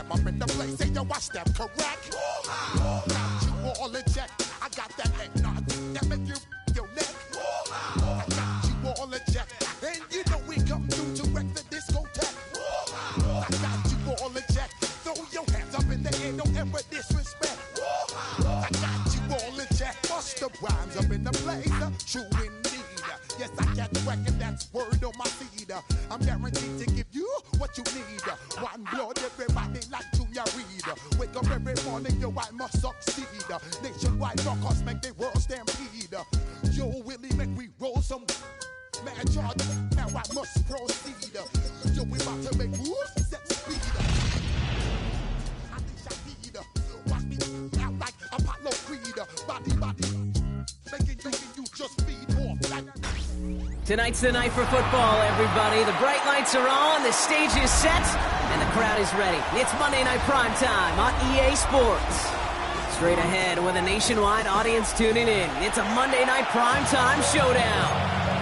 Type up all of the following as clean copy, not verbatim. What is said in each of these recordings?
jam up in the place, say yo, I step correct. Got you all in check. I got that eggnog that make you your neck. I got you all in check, and you know we come through to wreck the discotheque. I got you all in check. Throw your hands up in the air, don't ever disrespect. I got you all in check. Bust the rhymes up in the place, true indeed. Yes, I get wreck, and that's word on my feed. I'm guaranteed to give you what you need. One blood, everybody like Junior Reed. Wake up every morning, yo, I must succeed. Nationwide rockers make the world stampede. Yo, Willie, make we roll some mad charge. Now I must proceed. Yo, we about to make moves, set speed. I think I need. Watch me out like Apollo Creed. Body, making you just feed off like. Tonight's the night for football, everybody. The bright lights are on, the stage is set, and the crowd is ready. It's Monday Night Primetime on EA Sports. Straight ahead with a nationwide audience tuning in. It's a Monday Night Primetime showdown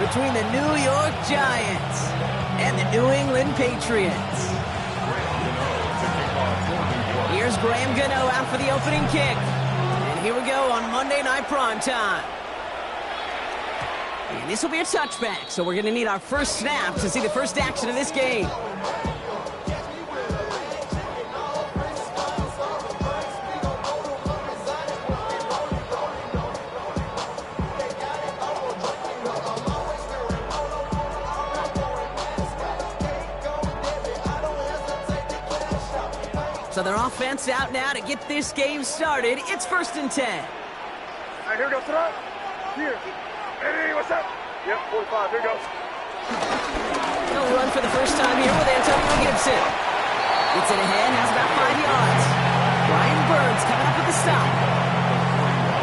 between the New York Giants and the New England Patriots. Here's Graham Gano out for the opening kick. And here we go on Monday Night Primetime. And this will be a touchback, so we're going to need our first snap to see the first action of this game. So their offense out now to get this game started. It's 1st and 10. All right, here we go, throw. Here. Hey, what's up? Yep, 45, here goes. He'll run for the first time here with Antonio Gibson. Gets it ahead, has about 5 yards. Brian Burns coming up with the stop.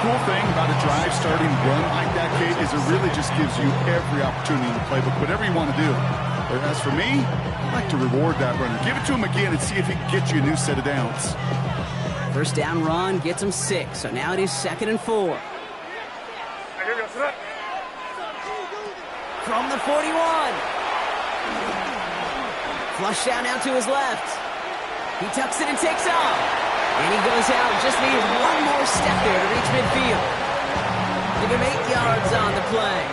Cool thing about a drive starting run like that, Kate, is it really just gives you every opportunity in the playbook, whatever you want to do. But as for me, I like to reward that runner. Give it to him again and see if he can get you a new set of downs. First down run gets him 6, so now it is 2nd and 4. Right, here we go, sit up. From the 41. Flush down now to his left. He tucks it and takes off. And he goes out. Just needed one more step there to reach midfield. Give him 8 yards on the play.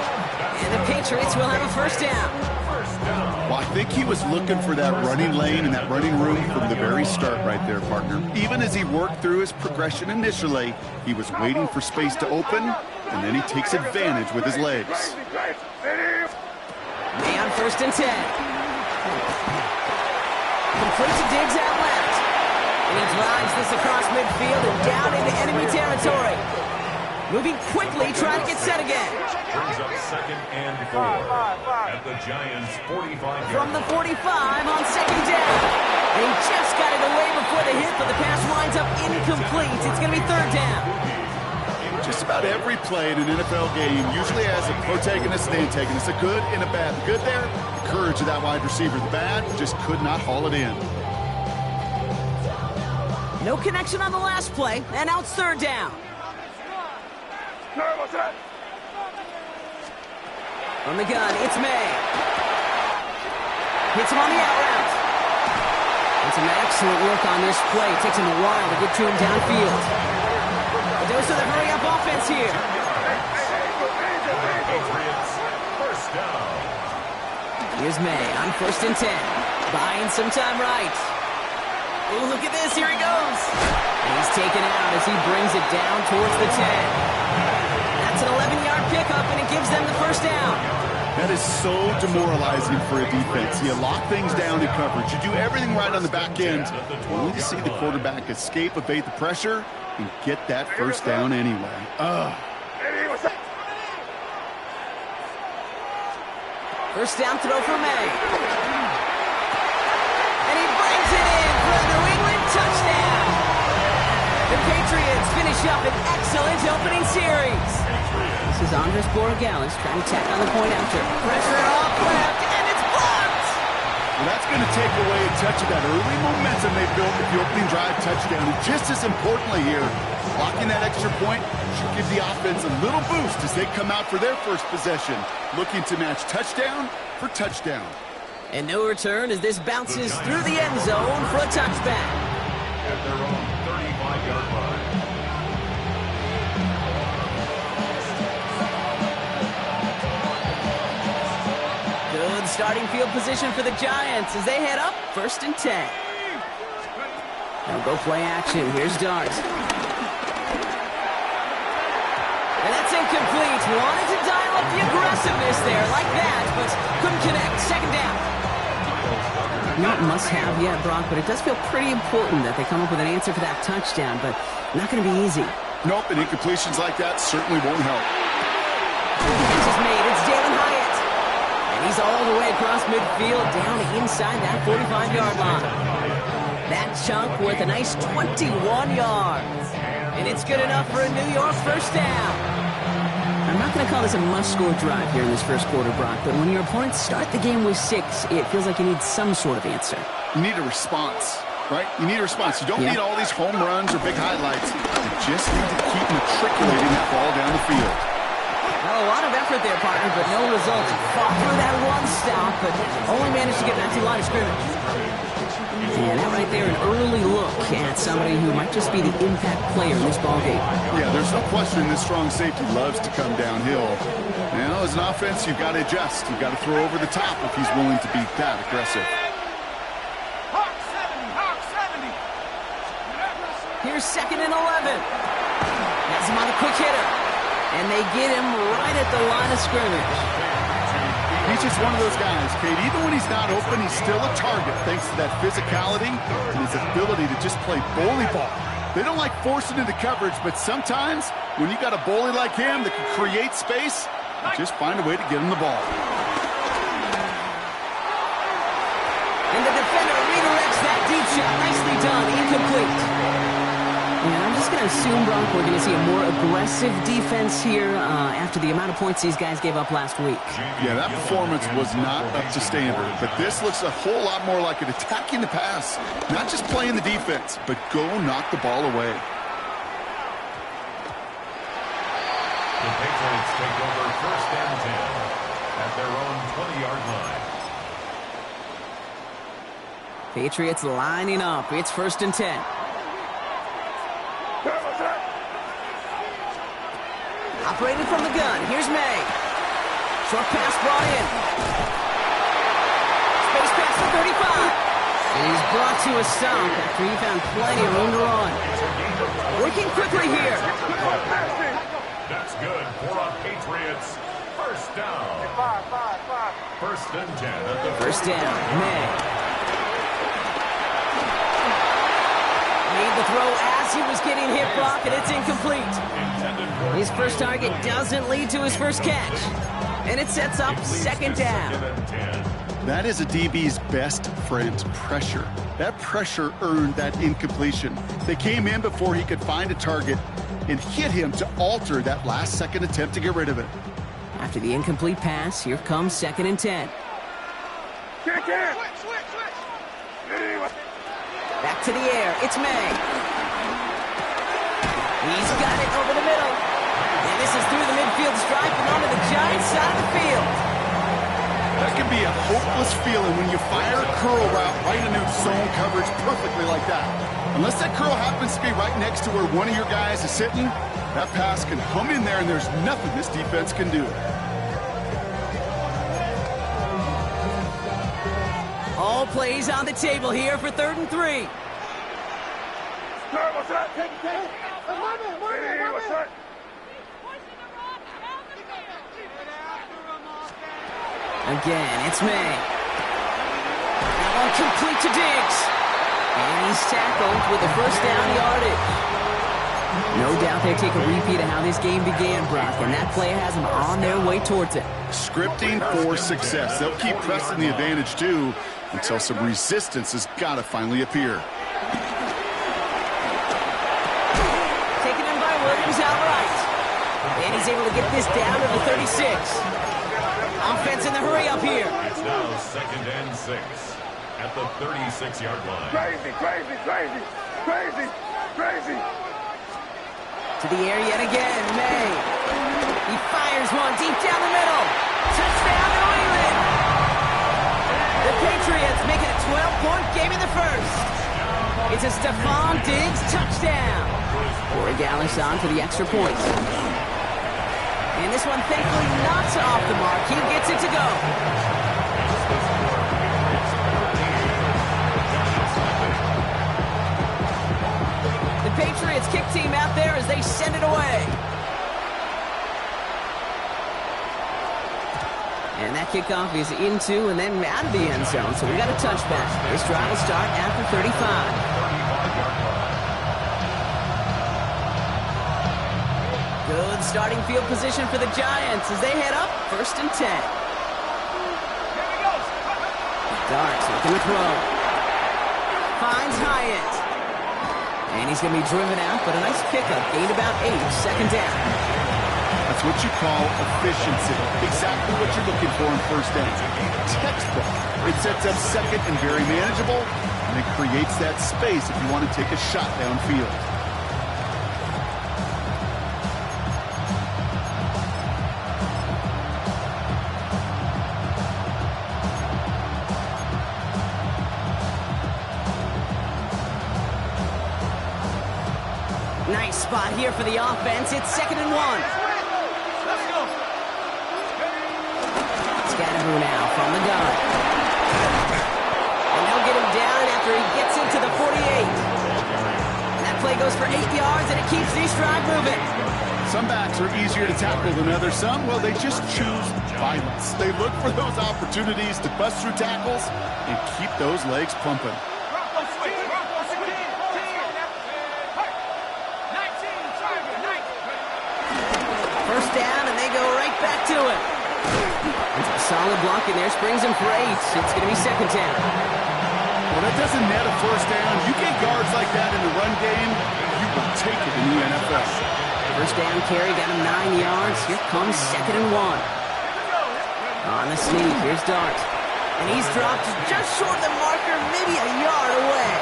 And the Patriots will have a first down. Well, I think he was looking for that running lane and that running room from the very start right there, partner. Even as he worked through his progression initially, he was waiting for space to open, and then he takes advantage with his legs. May on 1st and 10. Complete to Diggs out left. And he drives this across midfield and down into enemy territory. Moving quickly, trying to get set again. Brings up 2nd and 4 at the Giants' 45. From the 45 on 2nd down. They just got it away before the hit, but the pass winds up incomplete. It's going to be 3rd down. Just about every play in an NFL game usually has a protagonist and antagonist, a good and a bad. The good there, the courage of that wide receiver. The bad, just could not haul it in. No connection on the last play, and now it's 3rd down. From the gun, it's May. Hits him on the out route. And some excellent work on this play. It takes him a while to get to him downfield. A dose of the hurry-up offense here. Patriots, first down. Here's May on 1st and 10. Buying some time right. Oh, look at this. Here he goes. And he's taken out as he brings it down towards the 10. That's an 11-yard pickup, and it gives them the first down. That is so demoralizing for a defense. You lock things down in coverage. You do everything right on the back end, only to see the quarterback escape, evade the pressure, and get that first down anyway. First down throw for May. And he brings it in for a New England touchdown. The Patriots finish up an excellent opening series. This is Andres Borregales trying to tack on the point after. Pressure off left, and it's blocked. Well, that's going to take away a touch of that early momentum they built with the opening drive touchdown. And just as importantly here, blocking that extra point should give the offense a little boost as they come out for their first possession, looking to match touchdown for touchdown. And no return as this bounces through the end zone for a touchback. starting field position for the Giants as they head up 1st and 10. They'll go play action. Here's Dart. And that's incomplete. Wanted to dial up the aggressiveness there like that, but couldn't connect. 2nd down. Not must-have yet, Brock, but it does feel pretty important that they come up with an answer for that touchdown, but not going to be easy. Nope, and incompletions like that certainly won't help. Catch is made. It's Jalen Hyatt. And he's all the way across midfield, down inside that 45-yard line. That chunk worth a nice 21 yards. And it's good enough for a New York 1st down. I'm not going to call this a must-score drive here in this 1st quarter, Brock, but when your opponents start the game with 6, it feels like you need some sort of answer. You need a response, right? You need a response. You don't need all these home runs or big highlights. You just need to keep matriculating that ball down the field. Well, a lot of effort there, partner, but no results. Fought through that one stop, but only managed to get back to the line of scrimmage. And that right there, an early look at somebody who might just be the impact player in this ballgame. Yeah, there's no question this strong safety loves to come downhill. You know, as an offense, you've got to adjust. You've got to throw over the top if he's willing to be that aggressive. Hawk 70. Here's 2nd and 11. Has him on a quick hitter. And they get him right at the line of scrimmage. He's just one of those guys, Kate. Even when he's not open, he's still a target thanks to that physicality and his ability to just play bully ball. They don't like forcing into coverage, but sometimes when you got a bully like him that can create space, you just find a way to get him the ball. And the defender redirects that deep shot. Nicely done. Incomplete. And I'm just going to assume, Brock, we're going to see a more aggressive defense here after the amount of points these guys gave up last week. Yeah, that performance was not up to standard, but this looks a whole lot more like an attacking the pass. Not just playing the defense, but go knock the ball away. The Patriots take over 1st and 10 at their own 20-yard line. Patriots lining up. It's 1st and 10. Operating from the gun. Here's May. Short pass brought in. Space pass to 35. He's brought to a stop after he found plenty of room to run. Working quickly here. That's good for a Patriots 1st down. 1st and 10 at the 1st down. May. Made the throw as he was getting hit, Brock, and it's incomplete. His first target doesn't lead to his first catch. And it sets up 2nd down. That is a DB's best friend, pressure. That pressure earned that incompletion. They came in before he could find a target and hit him to alter that last-second attempt to get rid of it. After the incomplete pass, here comes 2nd and 10. Back to the air. It's May. He's got it over the middle. And this is through the midfield stripe and onto the Giants side of the field. That can be a hopeless feeling when you fire a curl route right into zone coverage perfectly like that. Unless that curl happens to be right next to where one of your guys is sitting, that pass can hum in there and there's nothing this defense can do. All plays on the table here for 3rd and 3. Again, it's May. That one complete to Diggs. And he's tackled with the 1st down yardage. No doubt they take a repeat of how this game began, Brock, and that play has them on their way towards it. Scripting for success. They'll keep pressing the advantage, too, until some resistance has got to finally appear. Taken in by Williams outright. And he's able to get this down to the 36. Offense in the hurry up here. It's now 2nd and 6 at the 36-yard line. Crazy. To the air yet again, May. He fires one deep down the middle. Touchdown, New England. The Patriots make it a 12-point game in the 1st. It's a Stephon Diggs touchdown. Corey Gallis on for the extra point. And this one thankfully not off the mark. He gets it to go. Patriots kick team out there as they send it away. And that kickoff is into and then out of the end zone, so we got a touchback. This drive will start after 35. Good starting field position for the Giants as they head up 1st and 10. Darts looking to throw. Finds Hyatt. And he's going to be driven out, but a nice pickup. Gained about 8, 2nd down. That's what you call efficiency. Exactly what you're looking for in 1st down. Textbook. It sets up 2nd and very manageable, and it creates that space if you want to take a shot downfield. Nice spot here for the offense. It's 2nd and 1. Scatterboo now from the gun. And they'll get him down after he gets into the 48. And that play goes for 8 yards, and it keeps this drive moving. Some backs are easier to tackle than others. Some, well, they just choose violence. They look for those opportunities to bust through tackles and keep those legs pumping. First down, and they go right back to it. It's a solid block in there. Springs him for 8. It's going to be 2nd down. Well, that doesn't net a 1st down. You get guards like that in the run game, you will take it in the NFL. First down carry, got him 9 yards. Here comes 2nd and 1. On the sneak, here's Dart. And he's dropped just short of the marker, maybe a yard away.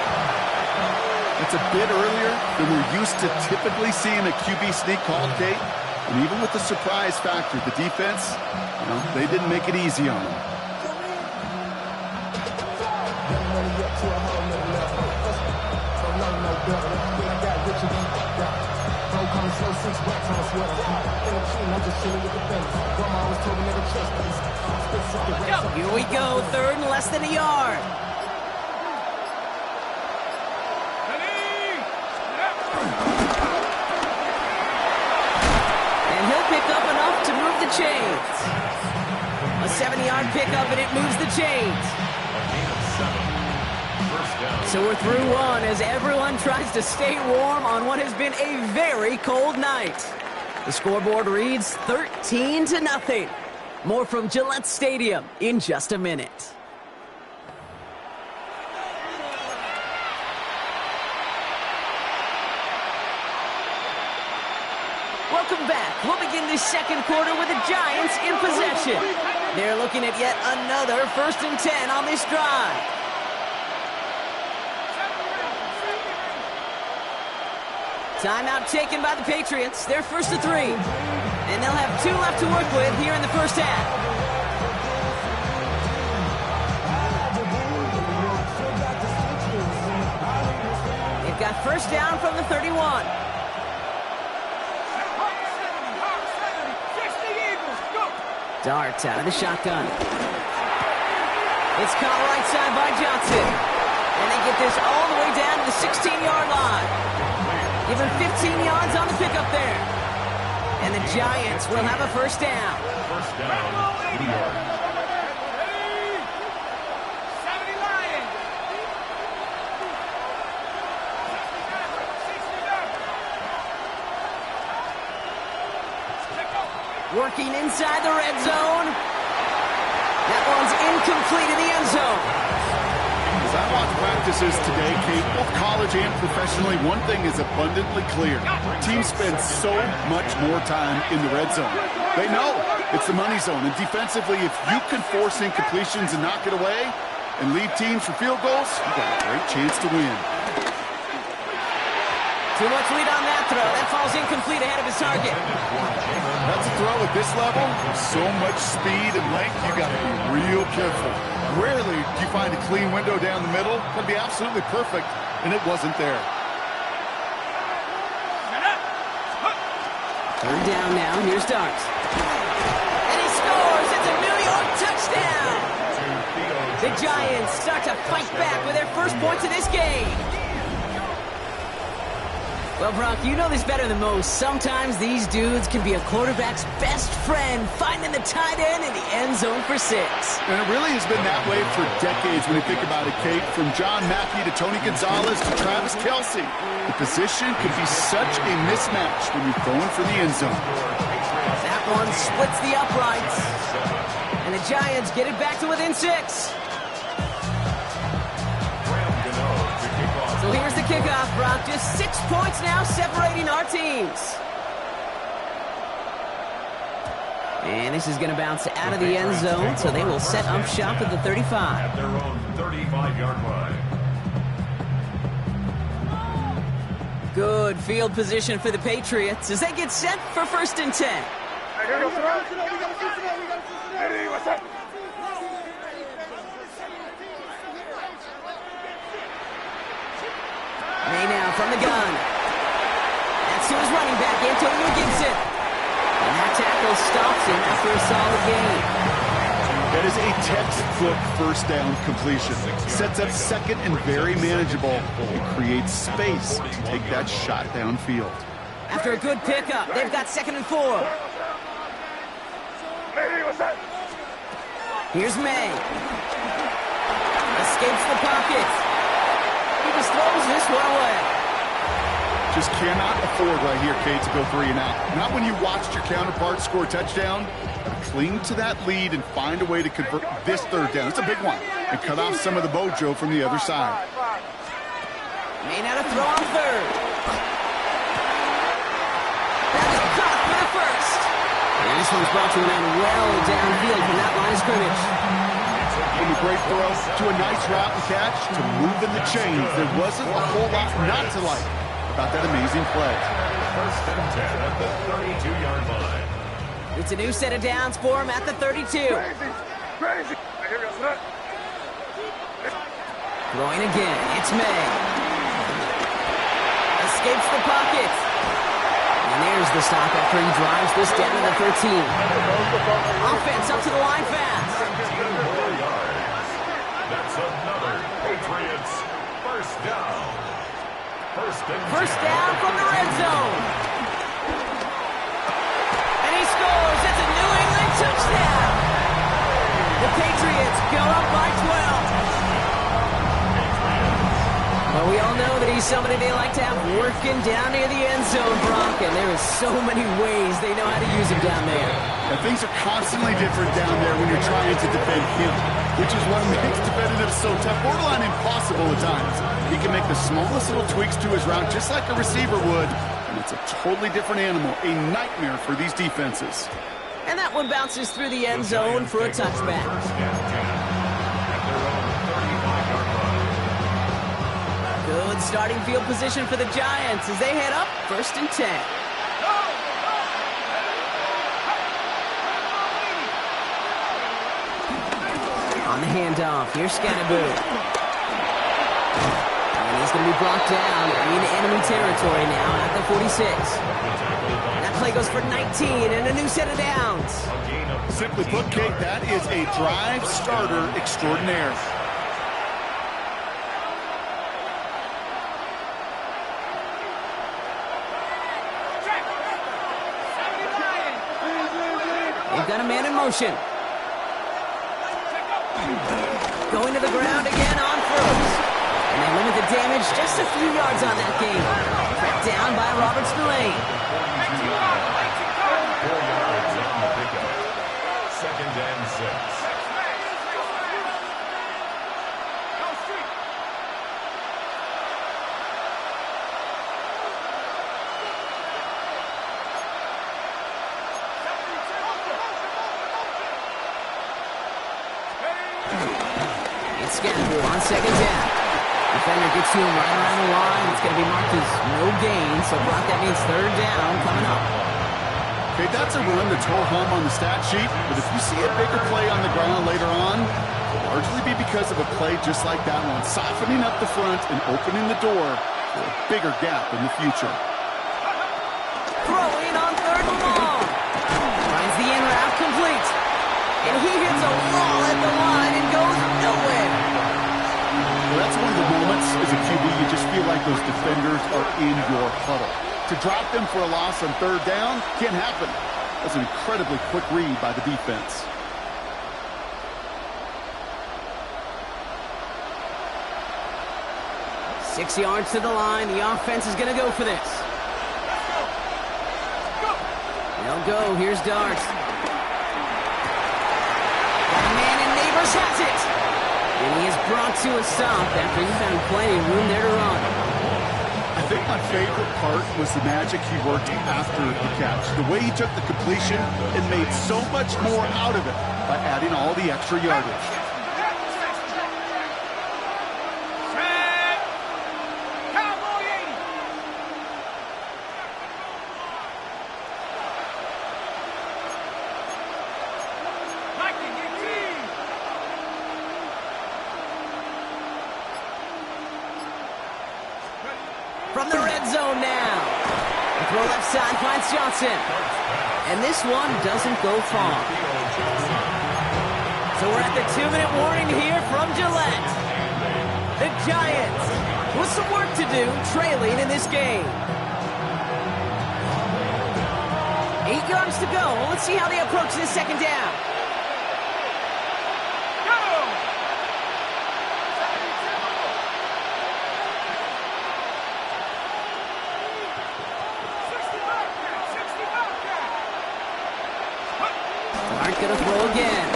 It's a bit earlier than we're used to typically seeing a QB sneak called, Kate. And even with the surprise factor, the defense, they didn't make it easy on them. Here we go, 3rd and less than a yard. Pick up enough to move the chains. A 70-yard pickup, and it moves the chains. So we're through 1 as everyone tries to stay warm on what has been a very cold night. The scoreboard reads 13-0. More from Gillette Stadium in just a minute. Welcome back. We'll begin this 2nd quarter with the Giants in possession. They're looking at yet another 1st and 10 on this drive. Timeout taken by the Patriots. They're 1st and 3. And they'll have 2 left to work with here in the 1st half. They've got 1st down from the 31. Darts out of the shotgun. It's caught right side by Johnson. And they get this all the way down to the 16-yard line. Give him 15 yards on the pickup there. And the Giants will have a 1st down. 1st down, New York. Working inside the red zone. That one's incomplete in the end zone. As I watch practices today, Kate, both college and professionally, one thing is abundantly clear. Teams spend so much more time in the red zone. They know it's the money zone. And defensively, if you can force incompletions and knock it away and lead teams for field goals, you've got a great chance to win. Too much lead on that throw. That falls incomplete ahead of his target. That's a throw at this level. So much speed and length, you got to be real careful. Rarely do you find a clean window down the middle. That'd be absolutely perfect, and it wasn't there. 3rd down now. Here's Darts. And he scores. It's a New York touchdown. The Giants start to fight back with their 1st points of this game. Well, Brock, you know this better than most. Sometimes these dudes can be a quarterback's best friend, finding the tight end in the end zone for 6. And it really has been that way for decades when you think about it, Kate. From John Mackey to Tony Gonzalez to Travis Kelce. The position can be such a mismatch when you're going for the end zone. That one splits the uprights. And the Giants get it back to within 6. So here's the kickoff, Brock. Just 6 points now separating our teams. And this is going to bounce out of the end zone, so they will set up shop at the 35. At their own 35-yard line. Good field position for the Patriots as they get set for 1st and 10. What's up? May now from the gun. That's to his running back, Antonio Gibson. And that tackle stops him after a solid gain. That is a textbook first down completion. Sets up second and very manageable. It creates space to take that shot downfield. After a good pickup, they've got 2nd and 4. Hey, what's up? Here's May. Escapes the pocket. He just throws this one away. Just cannot afford right here, Kate, to go 3 and out. Not when you watched your counterpart score a touchdown. Cling to that lead and find a way to convert this 3rd down. It's a big one. And cut off some of the mojo from the other side. May not have thrown on 3rd. That's caught for the 1st. And this one's brought to an end well downfield from that line of scrimmage. From a great throw to a nice route and catch to moving the chains. There wasn't a whole lot not to like about that amazing play. 1st and 10 at the 32-yard line. It's a new set of downs for him at the 32. Crazy. Throwing again. It's May. Escapes the pocket. And there's the stop after he drives this down to the 13. Offense up to the line fast. That's another Patriots 1st down. 1st down from the red zone. And he scores. It's a New England touchdown. The Patriots go up by 12. Well, we all know that he's somebody they like to have working down near the end zone, Brock, and there is so many ways they know how to use him down there. And things are constantly different down there when you're trying to defend him, which is what makes defending so tough, borderline impossible at times. He can make the smallest little tweaks to his route just like a receiver would, and it's a totally different animal, a nightmare for these defenses. And that one bounces through the end zone for a touchback. Good starting field position for the Giants as they head up 1st and 10. On the handoff, here's Scannaboo. And he's going to be blocked down in enemy territory now at the 46. That play goes for 19 and a new set of downs. Simply put, Kate, that is a drive starter extraordinaire. They've got a man in motion. Going to the ground again on 1st. And they limit the damage just a few yards on that game. Tracked down by Robert Spillane. 4 yards on the pickup. 2nd and 6. Scannaboo on 2nd down. Defender gets to him right around the line. It's going to be marked as no gain. So, Brock, that means 3rd down coming up. Okay, that's a run that's ho hum on the stat sheet. But if you see a bigger play on the ground later on, it'll largely be because of a play just like that one, softening up the front and opening the door for a bigger gap in the future. Throwing on 3rd and long. Finds the in route complete. And he hits a wall at the line and goes nowhere. Well, that's one of the moments, as a QB, you just feel like those defenders are in your huddle. To drop them for a loss on third down can't happen. That's an incredibly quick read by the defense. Six yards to the line. The offense is going to go for this. They'll go. Here's Darts. Got a man in Neighbors, has it. And he is brought to a stop after he found plenty of room there to run. I think my favorite part was the magic he worked after the catch. The way he took the completion and made so much more out of it by adding all the extra yardage. From the red zone now. The throw left side finds Johnson. And this one doesn't go far. So we're at the 2-minute warning here from Gillette. The Giants with some work to do, trailing in this game. 8 yards to go. Let's see how they approach this second down. Going to throw again.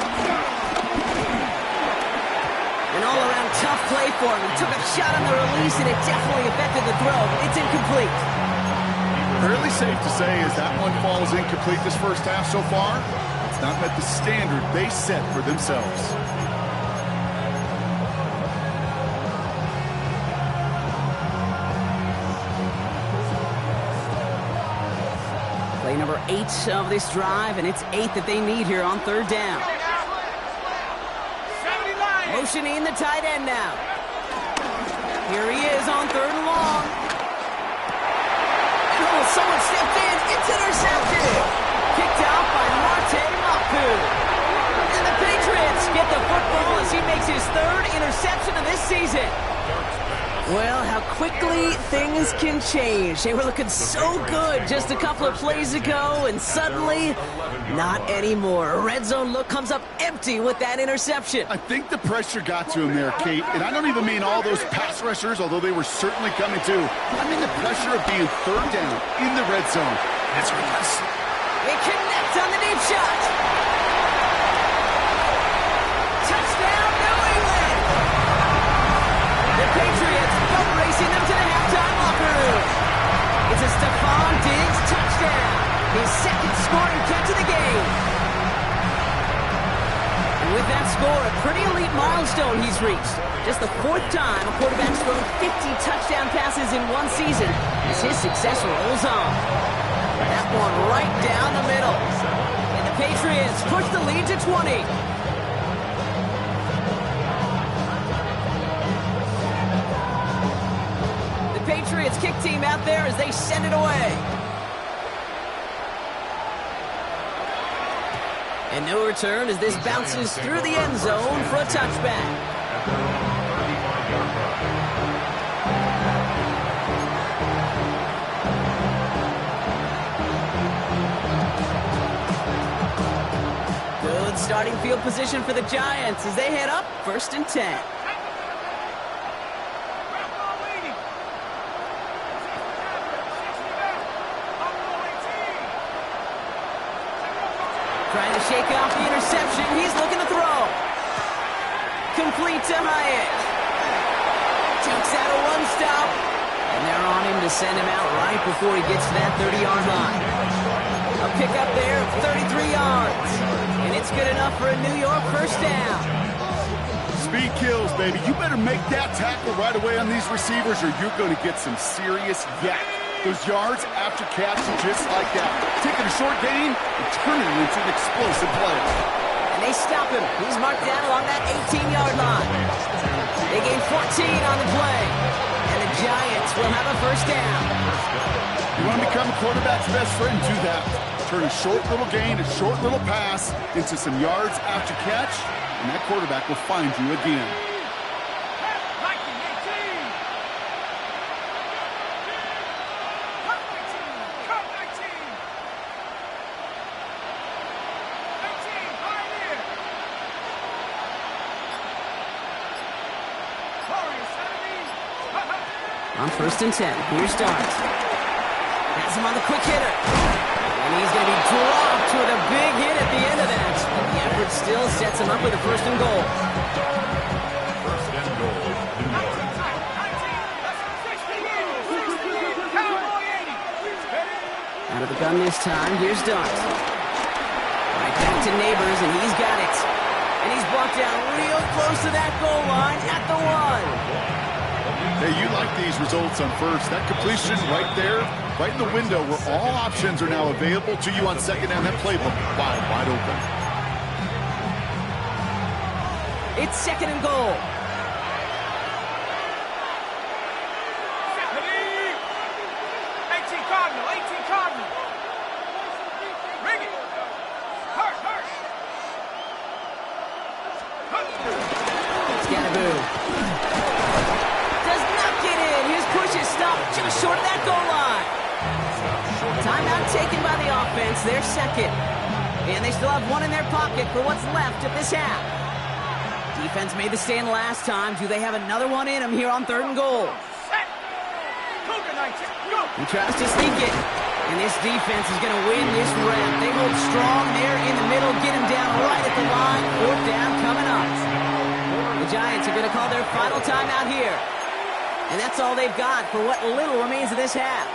An all-around tough play for him. He took a shot on the release, and it definitely affected the throw. It's incomplete. Fairly safe to say as that one falls incomplete this first half so far. It's not met the standard they set for themselves. Play number 8 of this drive, and it's 8 that they need here on third down. Motioning the tight end now. Here he is on third and long. Oh, someone stepped in. It's intercepted. Kicked out by Marte Mapu. And the Patriots get the football as he makes his third interception of this season. Well, how quickly things can change. They were looking so good just a couple of plays ago, and suddenly, not anymore. A red zone look comes up empty with that interception. I think the pressure got to him there, Kate, and I don't even mean all those pass rushers, although they were certainly coming too. I mean the pressure of being third down in the red zone. That's ridiculous. They connect on the deep shot. Touchdown, New England! The Patriots racing them to the halftime locker room. It's a Stephon Diggs touchdown. His second scoring catch of the game. And with that score, a pretty elite milestone he's reached. Just the 4th time a quarterback's thrown 50 touchdown passes in one season as his success rolls on. That one right down the middle. And the Patriots push the lead to 20. Patriots kick team out there as they send it away. And no return as this bounces through the end zone for a touchback. Good starting field position for the Giants as they head up 1st and 10. Trying to shake off the interception. He's looking to throw. Complete to Hyatt. Takes out a one-stop. And they're on him to send him out right before he gets to that 30-yard line. A pickup there of 33 yards. And it's good enough for a New York first down. Speed kills, baby. You better make that tackle right away on these receivers or you're going to get some serious yak. Those yards after catch just like that. Taking a short gain and turning it into an explosive play. And they stop him. He's marked down along that 18-yard line. They gain 14 on the play. And the Giants will have a first down. You want to become a quarterback's best friend? Do that. Turn a short little gain, a short little pass into some yards after catch, and that quarterback will find you again. On 1st and 10. Here's Dart. Has him on the quick hitter. And he's going to be dropped with a big hit at the end of that. The effort still sets him up with a 1st and goal. First and goal. Out of the gun this time. Here's Dart. Right back to Neighbors, and he's got it. And he's brought down real close to that goal line at the 1. Hey, you like these results on first. That completion right there, right in the window where all options are now available to you on second down. That playbook wide open. It's 2nd and goal. Scannaboo does not get in. His push is stopped just short of that goal line. Timeout taken by the offense. They're second. And they still have one in their pocket for what's left of this half. Defense made the stand last time. Do they have another one in them here on 3rd and goal? He tries to sneak it. And this defense is going to win this round. They hold strong there in the middle. Get him down right at the line. 4th down coming up. The Giants are going to call their final timeout here. And that's all they've got for what little remains of this half.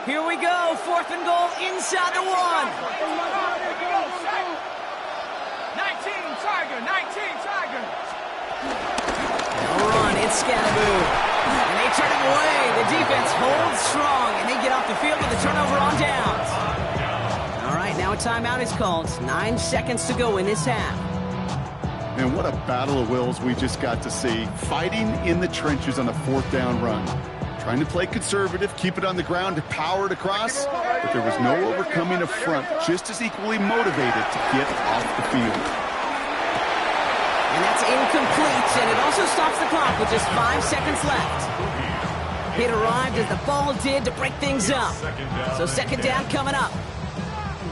Here we go, 4th and goal inside the 1. 19 Tiger. No run, it's Scannaboo. And they turn it away. The defense holds strong, and they get off the field with a turnover on downs. All right, now a timeout is called. 9 seconds to go in this half. And what a battle of wills we just got to see. Fighting in the trenches on a 4th down run. Trying to play conservative, keep it on the ground, to power it across, but there was no overcoming a front, just as equally motivated to get off the field. And that's incomplete, and it also stops the clock with just 5 seconds left. Hit arrived as the ball did to break things up. So 2nd down coming up.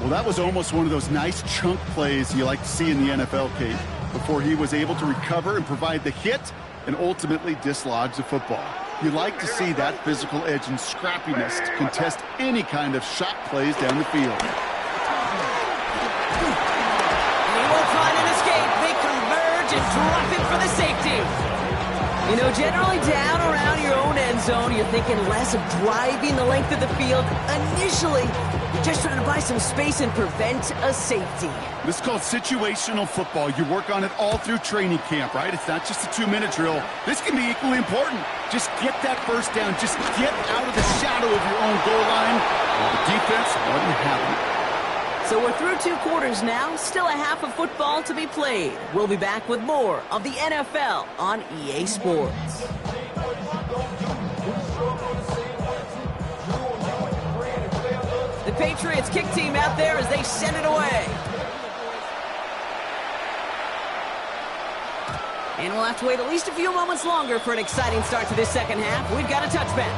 Well, that was almost one of those nice chunk plays you like to see in the NFL, Kate, before he was able to recover and provide the hit and ultimately dislodge the football. You like to see that physical edge and scrappiness to contest any kind of shot plays down the field. And he won't find an escape. They converge and drop it for the safety. You know, generally down around your own end zone, you're thinking less of driving the length of the field. Initially, you're just trying to buy some space and prevent a safety. This is called situational football. You work on it all through training camp, right? It's not just a 2-minute drill. This can be equally important. Just get that first down. Just get out of the shadow of your own goal line. Well, the defense wasn't having it. So we're through 2 quarters now. Still a half of football to be played. We'll be back with more of the NFL on EA Sports. The Patriots kick team out there as they send it away. And we'll have to wait at least a few moments longer for an exciting start to this second half. We've got a touchback.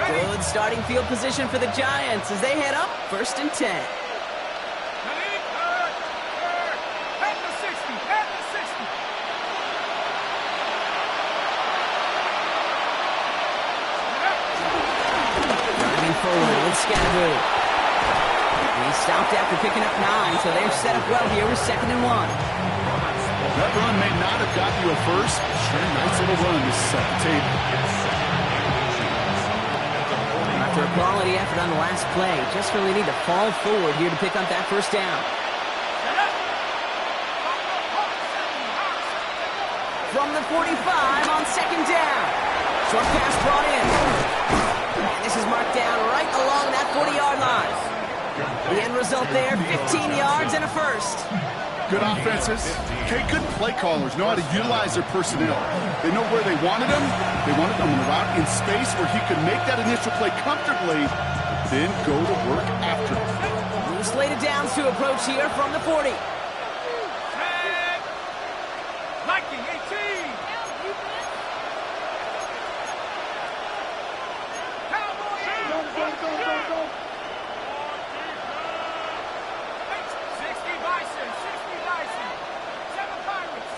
Good starting field position for the Giants as they head up 1st and 10. Forward with Scannaboo. He stopped after picking up 9, so they're set up well here with 2nd and 1. That run may not have gotten you a first, but sure, nice little run to set the table. After a quality effort on the last play, just really need to fall forward here to pick up that 1st down. From the 45 on 2nd down. Short pass brought in. And this is marked down right along that 40-yard line. The end result there, 15 yards and a first. Good offenses. Okay, good play callers know how to utilize their personnel. They know where they wanted them. They wanted them in the route in space where he could make that initial play comfortably, then go to work after. The slated downs to approach here from the 40. Liking 18. Go. 60 Bison. 7 Pirates.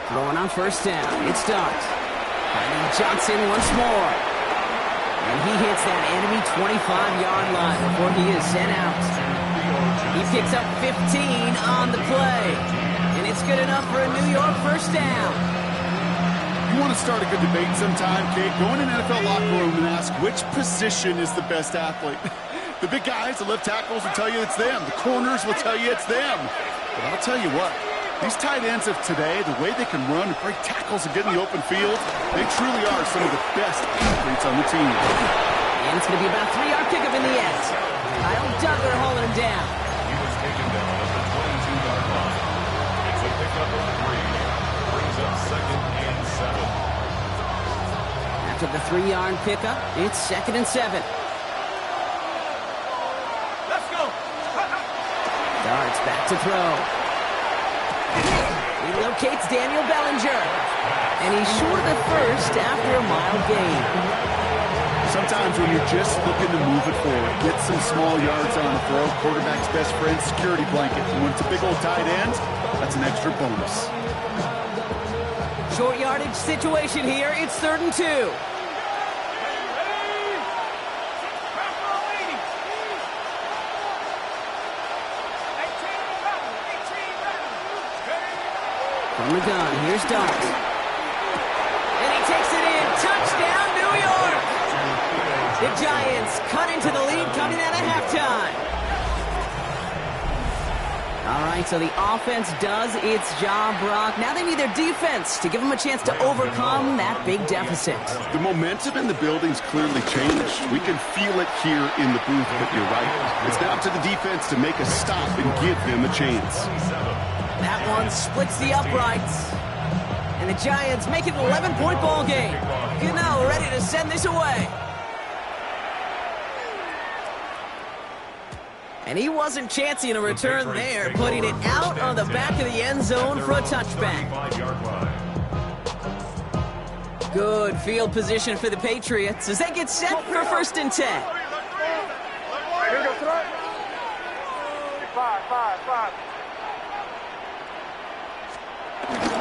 Throwing on first down. It starts. Finding Johnson once more. And he hits that enemy 25-yard line before he is sent out. He picks up 15 on the play. And it's good enough for a New York first down. You want to start a good debate sometime, Kate? Go in an NFL locker room and ask which position is the best athlete. The big guys, the left tackles will tell you it's them. The corners will tell you it's them. But I'll tell you what, these tight ends of today, the way they can run, break tackles, and get in the open field, they truly are some of the best athletes on the team. And it's going to be about a 3-yard pickup in the end. Kyle Duggar hauling him down. He was taken down at the 22-yard line. It's a pickup of 3. Brings up 2nd and 7. After the 3-yard pickup, it's 2nd and 7. Let's go. Darts back to throw. He locates Daniel Bellinger. And he's short of the first after a mild gain. Sometimes when you're just looking to move it forward, get some small yards on the throw, quarterback's best friend, security blanket. And when it's a big old tight end, that's an extra bonus. Short yardage situation here. It's 3rd and 2. From the gun, here's Dart. And he takes it in. Touchdown, New York! The Giants cut into the lead coming out of halftime. All right, so the offense does its job, Brock. Now they need their defense to give them a chance to overcome that big deficit. The momentum in the building's clearly changed. We can feel it here in the booth, but you're right. It's now to the defense to make a stop and give them a chance. That one splits the uprights. And the Giants make it an 11-point ball game. Gano ready to send this away. And he wasn't chancing a return there, putting it out on the back of the end zone for a touchback. Good field position for the Patriots as they get set for 1st and 10. Here we go, throw. 5.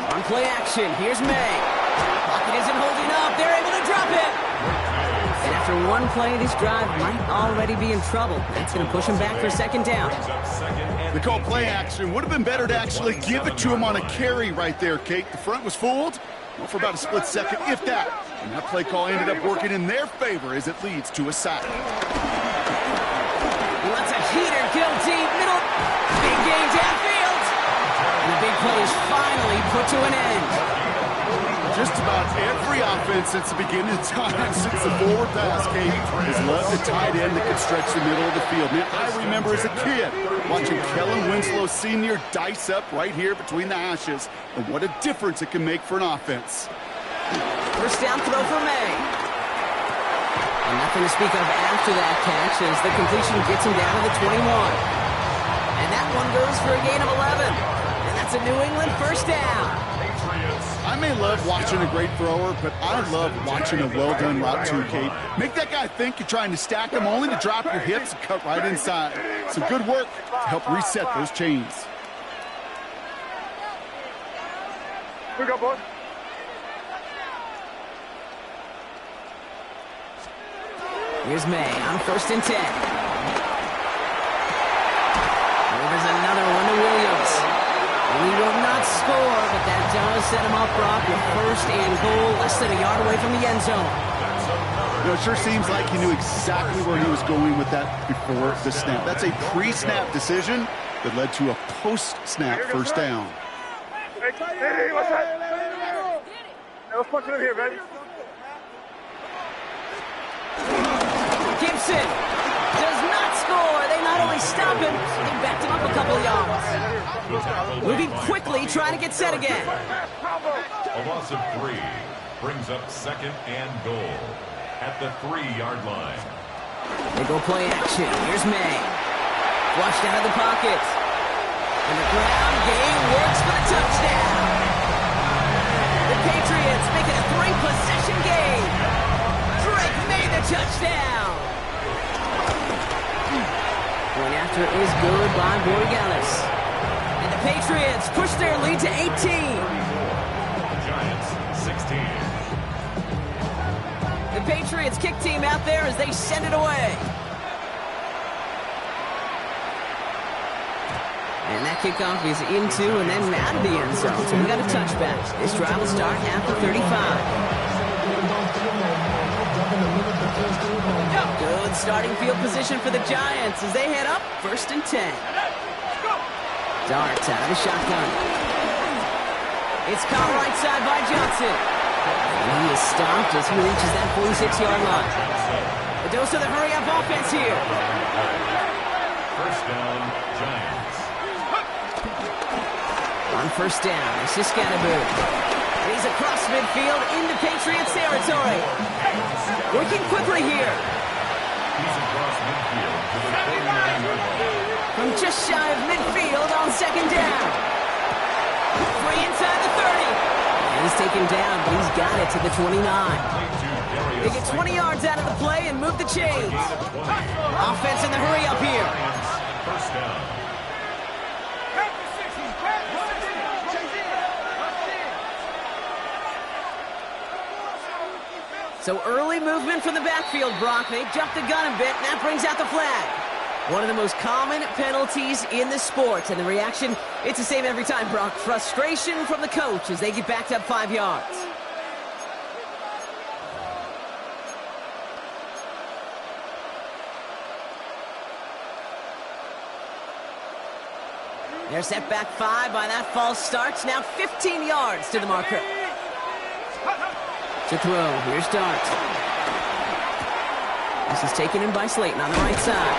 On play action, here's May. Pocket isn't holding up. They're able to drop it. And after one play, this drive might already be in trouble. That's going to push him back for 2nd down. They call play action. Would have been better to actually give it to him on a carry right there, Kate. The front was fooled. Well, for about a split second, if that. And that play call ended up working in their favor as it leads to a sack. He lets a heater kill deep middle. Big gain downfield. And the big play is finally put to an end. Just about every offense since the beginning of time, since the forward pass came, has loved a tight end that can stretch the middle of the field. Man, I remember as a kid watching Kellen Winslow Sr. dice up right here between the hashes, and what a difference it can make for an offense. First down throw for May. And nothing to speak of after that catch as the completion gets him down to the 21. And that one goes for a gain of 11. And that's a New England first down. I may love watching a great thrower, but I love watching a well-done route too, Kate. Make that guy think you're trying to stack him only to drop your hips and cut right inside. Some good work to help reset those chains. Here we go, boys. Here's May on 1st and 10. Oh, there's another one to Williams. He will not score, but that does set him up, Brock, with 1st and goal, less than a yard away from the end zone. You know, it sure seems like he knew exactly where he was going with that before the snap. That's a pre-snap decision that led to a post-snap first down. Hey, what's that? Hey, let's punch it in here, baby. Gibson does not score. They not only stop him, they backed him up a couple of yards. Moving quickly, trying to get set again. A loss of 3 brings up 2nd and goal at the 3-yard line. They go play action. Here's May. Flushed out of the pocket. And the ground game works for the touchdown. The Patriots make it a 3-possession game. Drake made the touchdown. Point after is good by Borregales. And the Patriots push their lead to 18. Giants, 16. The Patriots kick team out there as they send it away. And that kickoff is into and then out of the end zone. So we got a touchback. This drive will start after 35. Good starting field position for the Giants as they head up 1st and 10. Dart out of the shotgun. It's caught right side by Johnson. And he is stopped as he reaches that 46-yard line. A dose of the hurry-up offense here. 1st down, Giants. On 1st down, this is Scannaboo. He's across midfield into Patriots territory. Working quickly here. He's across midfield to the 49-yard line. From just shy of midfield on 2nd down. Free inside the 30. And he's taken down, but he's got it to the 29. They get 20 yards out of the play and move the chains. Offense in the hurry up here. 1st down. So early movement from the backfield, Brock. They jumped the gun a bit, and that brings out the flag. One of the most common penalties in the sport. And the reaction, it's the same every time, Brock. Frustration from the coach as they get backed up 5 yards. They're set back 5 by that false start. Now 15 yards to the marker. To throw, here's Dart. This is taken in by Slayton on the right side.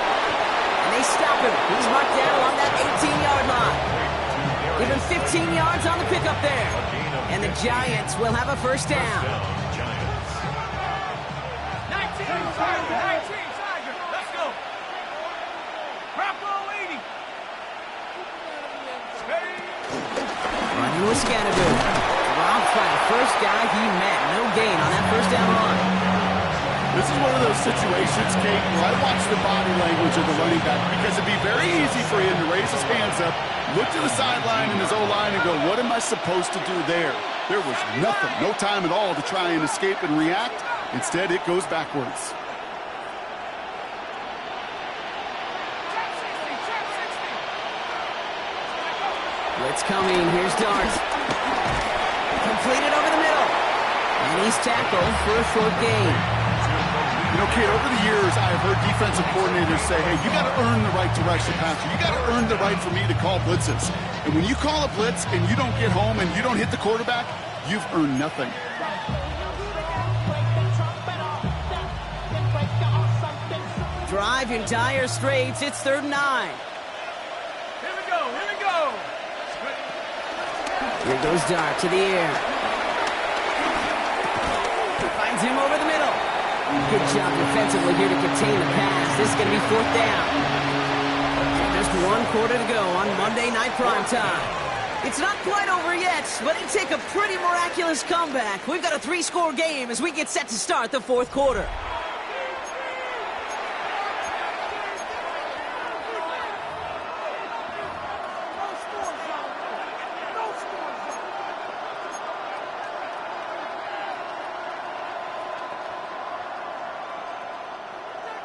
And they stop him. He's marked down along that 18-yard line. Give him 15 yards on the pickup there. And the Giants will have a 1st down. 19, Tiger, let's go. Bravo 80. Running with Scannaboo. Dropped by the first guy he met. No gain on that 1st down run. This is one of those situations, Kate, where I watch the body language of the running back because it'd be very easy for him to raise his hands up, look to the sideline in his O-line and go, what am I supposed to do there? There was nothing, no time at all to try and escape and react. Instead, it goes backwards. Blitz coming. Here's Dart. Completed over the middle. And he's tackled for a short gain. You know, Kate, over the years, I've heard defensive coordinators say, hey, you got to earn the right to rush the passer. You got to earn the right for me to call blitzes. And when you call a blitz and you don't get home and you don't hit the quarterback, you've earned nothing. Drive in dire straits. It's 3rd and 9. Here we go, here we go. Here goes Dart to the air. Finds him over the middle. Good job defensively here to contain the pass. This is going to be 4th down. And just 1 quarter to go on Monday Night Primetime. It's not quite over yet, but it take a pretty miraculous comeback. We've got a 3-score game as we get set to start the 4th quarter.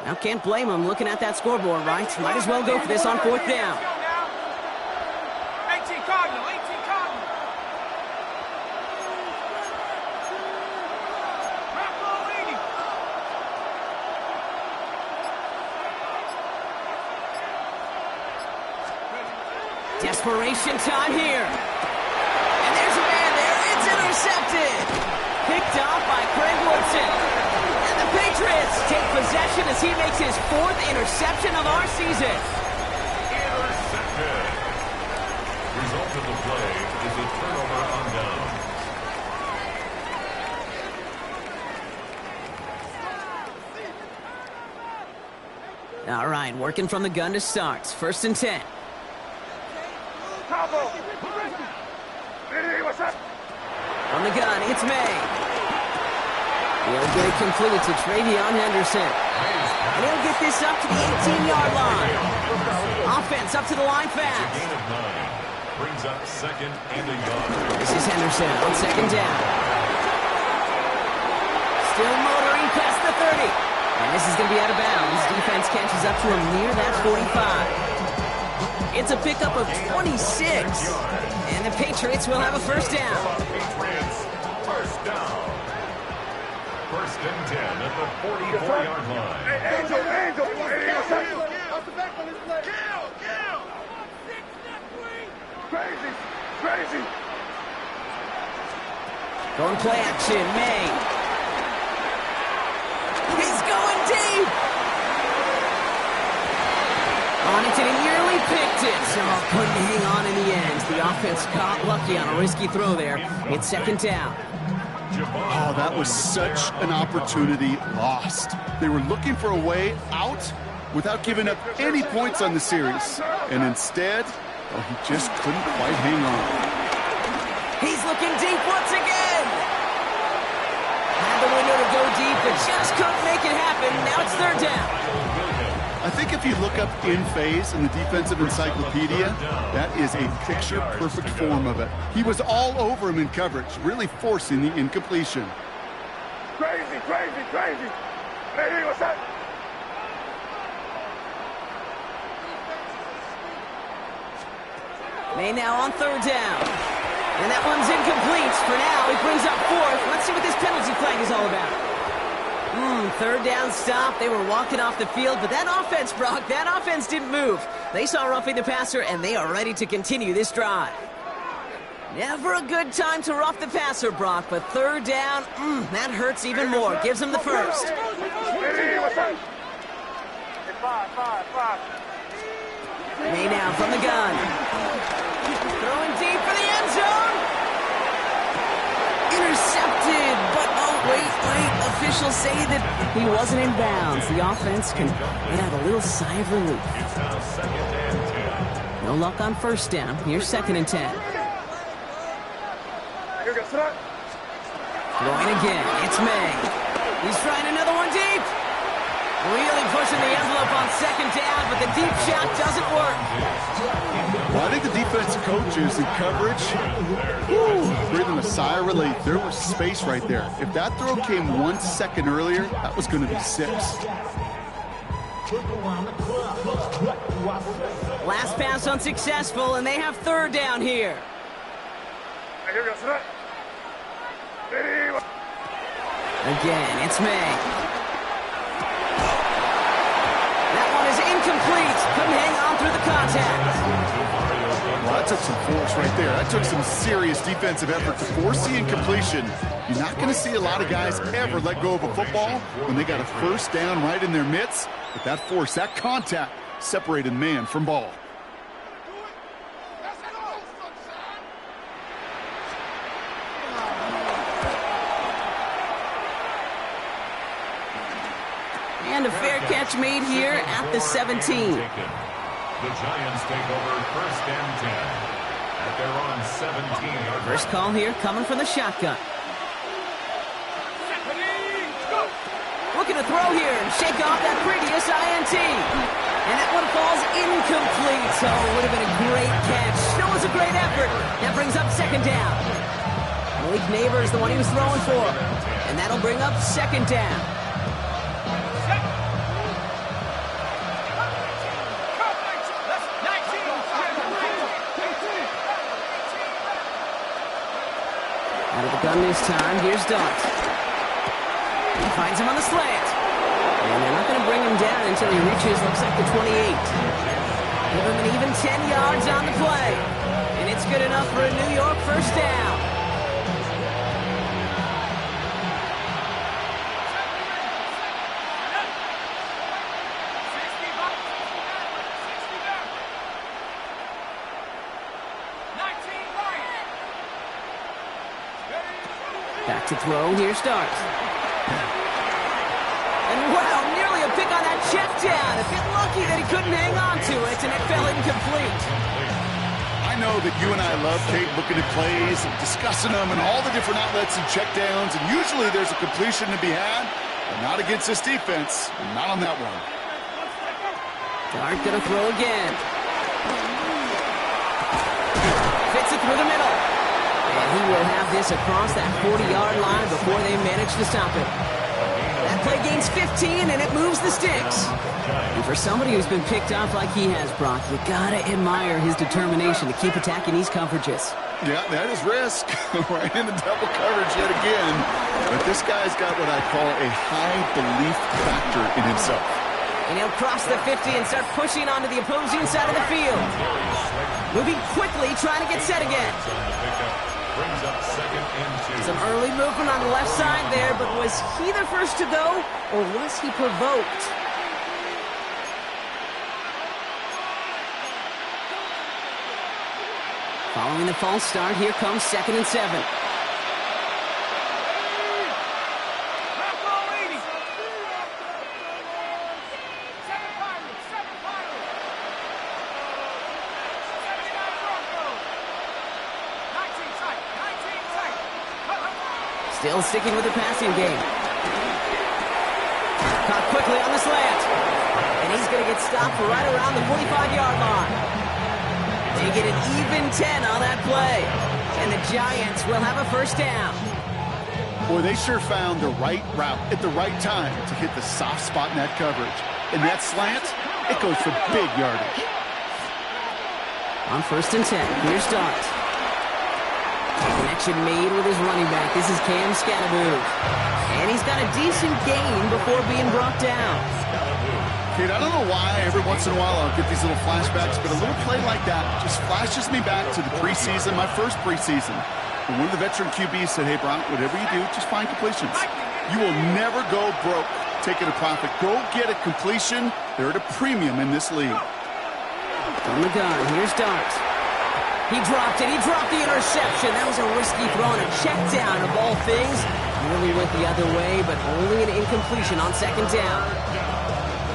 Now, can't blame him looking at that scoreboard, right? Might as well go for this on 4th down. 18 Cardinal, 18 Cardinal. Bravo 80. Desperation time here. And there's a man there. It's intercepted. Picked off by Craig Woodson. Patriots take possession as he makes his 4th interception of our season. Intercepted. Result of the play is a turnover on down. All right, working from the gun to start. 1st and 10. Combo. Hey, what's up? On the gun, it's May. He'll get it complete to Travion Henderson. And he'll get this up to the 18-yard line. Offense up to the line fast. Gain of 9. Brings up 2nd and a yard. This is Henderson on 2nd down. Still motoring past the 30. And this is going to be out of bounds. Defense catches up to him near that 45. It's a pickup of 26. And the Patriots will have a 1st down. Patriots, 1st down. 1st and 10 at the 44-yard line. Hey, Angel. Hey, what's up? What's the back on this play? Kill. Crazy. Going play action, May. He's going deep. On it, and he nearly picked it. So couldn't hang on in the end. The offense caught lucky on a risky throw there. It's 2nd down. Oh, that was such an opportunity lost. They were looking for a way out without giving up any points on the series. And instead, he just couldn't quite hang on. He's looking deep once again. Had the window to go deep, but just couldn't make it happen. Now it's 3rd down. I think if you look up in phase in the defensive encyclopedia, that is a picture-perfect form of it. He was all over him in coverage, really forcing the incompletion. Crazy. Hey, what's up? May now on 3rd down. And that one's incomplete. For now, he brings up 4th. Let's see what this penalty flag is all about. 3rd down stop. They were walking off the field, but that offense, Brock, that offense didn't move. They saw roughing the passer, and they are ready to continue this drive. Never a good time to rough the passer, Brock, but 3rd down, that hurts even more. Gives him the 1st. Hey, what's up? Hey, five. May now from the gun. Throwing deep for the end zone. Intercepted, but wait. Officials say that he wasn't in bounds. The offense can let out a little sigh of relief. It's now 2nd and 10. No luck on 1st down. Here's 2nd and 10. Here goes front. Throwing again. It's May. He's trying another one deep. Really pushing the envelope on 2nd down, but the deep shot doesn't work. Well, I think the defense coaches in coverage, breathing a sigh of relief. There was space right there. If that throw came 1 second earlier, that was going to be 6. Last pass unsuccessful, and they have 3rd down here. Here goes front. Hey, Again, it's May. Incomplete. Couldn't hang on through the contact. Well, that took some force right there. That took some serious defensive effort to force the incompletion. You're not going to see a lot of guys ever let go of a football when they got a 1st down right in their midst. But that force, that contact, separated man from ball. And a fair catch made here at the 17. The Giants take over 1st and 10 at their own 17-yard. First call here coming from the shotgun. Looking to throw here and shake off that previous INT. And that one falls incomplete. So it would have been a great catch. Still was a great effort. That brings up 2nd down. Malik Neighbor is the one he was throwing for. And that'll bring up 2nd down. Out of the gun this time. Here's Dart. He finds him on the slant. And they're not going to bring him down until he reaches, looks like the 28. Give him an even 10 yards on the play. And it's good enough for a New York 1st down. Back to throw. Here starts. And wow, nearly a pick on that check down. A bit lucky that he couldn't hang on to it, and it fell incomplete. I know that you and I love, Kate, looking at plays and discussing them and all the different outlets and checkdowns, and usually there's a completion to be had, but not against this defense. Not on that one. Dart gonna throw again. Fits it through the middle. And he will have this across that 40-yard line before they manage to stop it. That play gains 15, and it moves the sticks. And for somebody who's been picked off like he has, Brock, you gotta admire his determination to keep attacking these coverages. Yeah, that is risk. Right into double coverage yet again. But this guy's got what I call a high belief factor in himself. And he'll cross the 50 and start pushing onto the opposing side of the field. Moving quickly, trying to get set again. Some early movement on the left side there, but was he the first to go, or was he provoked? Following the false start, here comes 2nd and 7. Still sticking with the passing game. Caught quickly on the slant. And he's going to get stopped right around the 45-yard line. They get an even 10 on that play. And the Giants will have a first down. Boy, they sure found the right route at the right time to hit the soft spot in that coverage. And that slant, it goes for big yardage. On 1st and 10, here's Dart. Connection made with his running back. This is Cam Scatterboot. And he's got a decent gain before being brought down. Kate, I don't know why every once in a while I'll get these little flashbacks, but a little play like that just flashes me back to the preseason, my first preseason. And one of the veteran QBs said, hey, Brock, whatever you do, just find completions. You will never go broke taking a profit. Go get a completion. They're at a premium in this league. From the gun, here's Dart. He dropped it. He dropped the interception. That was a risky throw and a check down of all things. Really went the other way, but only an incompletion on 2nd down.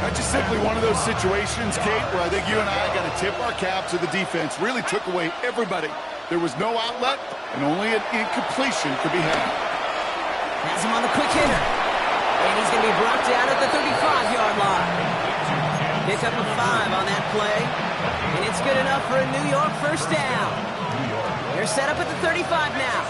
That's just simply one of those situations, Kate, where I think you and I got to tip our cap to the defense. Really took away everybody. There was no outlet, and only an incompletion could be had. Has him on the quick hitter. And he's going to be brought down at the 35-yard line. Pick up a 5 on that play. And it's good enough for a New York first down. They're set up at the 35 now.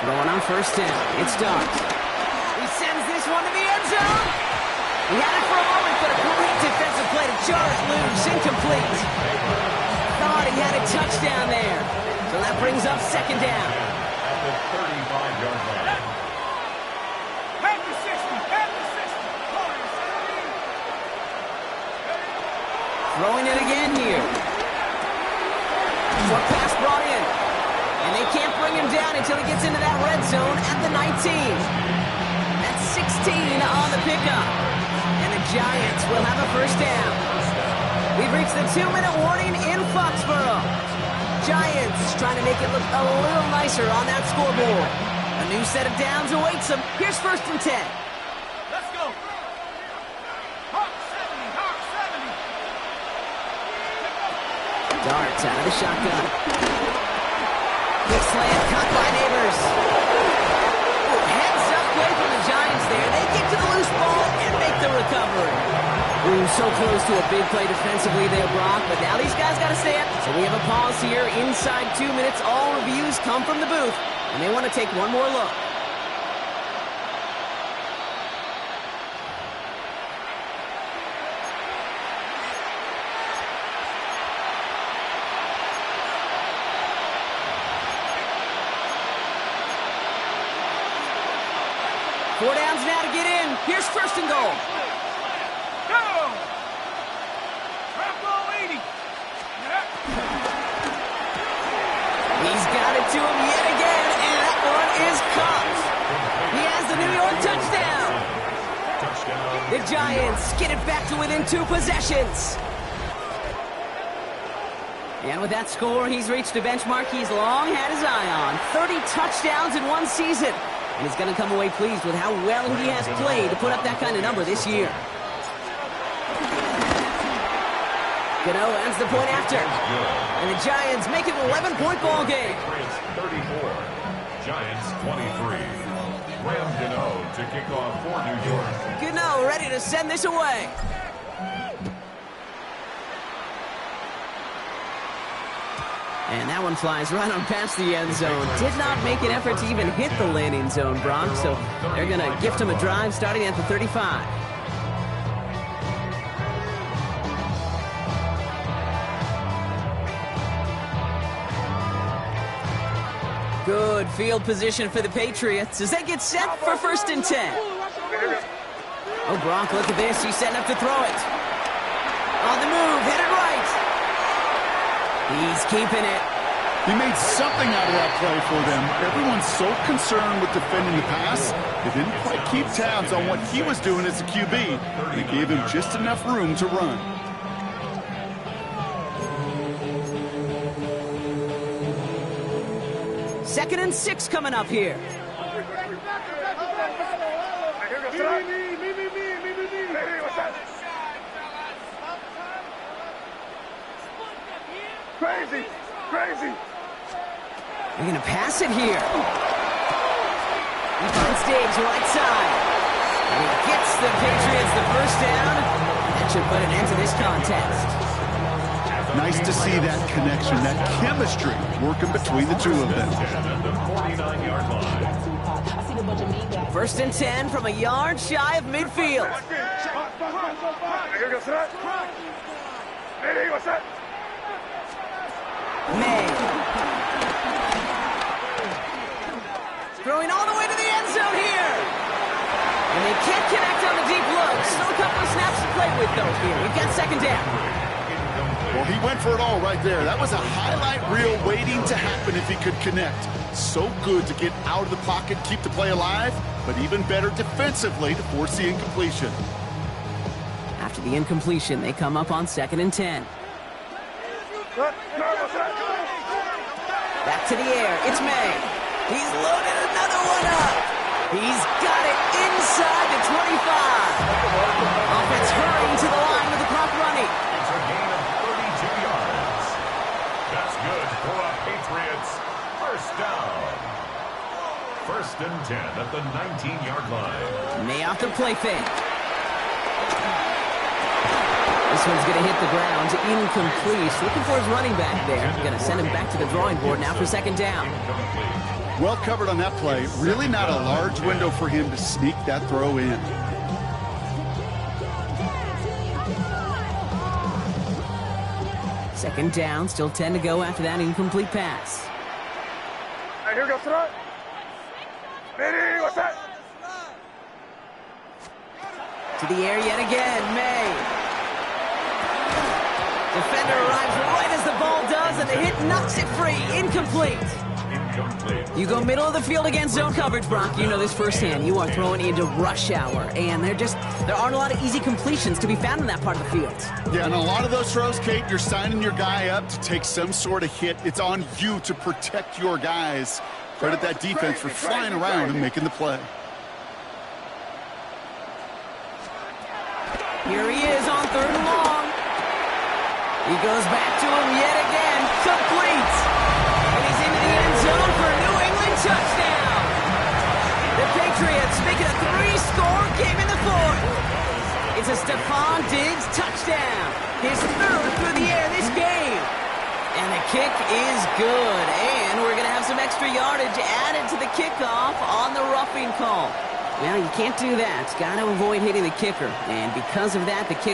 Going on 1st down. It's Dart. He sends this one to the end zone. He had it for a moment, but a great defensive play to jar it loose. Incomplete. Thought he had a touchdown there. So that brings up 2nd down. At the 35-yard line. Throwing it again here. Short pass brought in. And they can't bring him down until he gets into that red zone at the 19. That's 16 on the pickup. And the Giants will have a first down. We've reached the 2-minute warning in Foxborough. Giants trying to make it look a little nicer on that scoreboard. A new set of downs awaits them. Here's 1st and 10. Let's go. Hawk 70, Hawk 70. Darts out of the shotgun. Quick slant caught by Neighbors. Heads up play from the Giants there. They get to the loose ball and make the recovery. Ooh, so close to a big play defensively there, Brock, but now these guys got to stay up. So we have a pause here inside 2 minutes. All reviews come from the booth, and they want to take one more look. Four downs now to get in. Here's 1st and goal. Go! Drop ball 80. He's got it to him yet again, and that one is caught. He has the New York touchdown. The Giants get it back to within 2 possessions. And with that score, he's reached a benchmark he's long had his eye on. 30 touchdowns in one season. And he's going to come away pleased with how well he has played to put up that kind of number this year. Gano ends the point after. And the Giants make it an 11-point ball game. 34, Giants 23. Graham Gano to kick off for New York. Gano ready to send this away. And that one flies right on past the end zone. Did not make an effort to even hit the landing zone, Brock. So they're going to gift him a drive starting at the 35. Good field position for the Patriots as they get set for 1st and 10. Oh, Brock, look at this. He's setting up to throw it. On the move, hit it right. He's keeping it. He made something out of that play for them. Everyone's so concerned with defending the pass, they didn't quite keep tabs on what he was doing as a QB. They gave him just enough room to run. Second and 6 coming up here. Crazy, crazy. They're going to pass it here. He finds Diggs right side. And he gets the Patriots the first down. That should put an end to this contest. Nice to see that connection, that chemistry working between the two of them. First and 10 from a yard shy of midfield. May. Throwing all the way to the end zone here. And they can't connect on the deep look. Still a couple of snaps to play with, though, here. We've got second down. Well, he went for it all right there. That was a highlight reel waiting to happen if he could connect. So good to get out of the pocket, keep the play alive, but even better defensively to force the incompletion. After the incompletion, they come up on 2nd and 10. Back to the air. It's May. He's loaded another one up. He's got it inside the 25. Offense hurrying to the line with the clock running. It's a gain of 32 yards. That's good for a Patriots first down. 1st and 10 at the 19-yard line. May off the play fake. This one's going to hit the ground. Incomplete. Looking for his running back there. Going to send him back to the drawing board now for second down. Well covered on that play. Really not a large window for him to sneak that throw in. Second down. Still 10 to go after that incomplete pass. Hey, here goes front. Manny, what's that? To the air yet again. May. Defender arrives right as the ball does, and the hit knocks it free. Incomplete. You go middle of the field against zone coverage, Brock. You know this firsthand. You are throwing into rush hour, and there aren't a lot of easy completions to be found in that part of the field. Yeah, and a lot of those throws, Kate, you're signing your guy up to take some sort of hit. It's on you to protect your guys. Credit that defense for flying around and making the play. Here he is on 3rd and long. He goes back to him yet again. Complete. And he's into the end zone for a New England touchdown. The Patriots make it a 3-score game in the 4th. It's a Stephon Diggs touchdown. His 3rd through the air this game. And the kick is good. And we're going to have some extra yardage added to the kickoff on the roughing call. Well, you can't do that. Got to avoid hitting the kicker. And because of that, the kick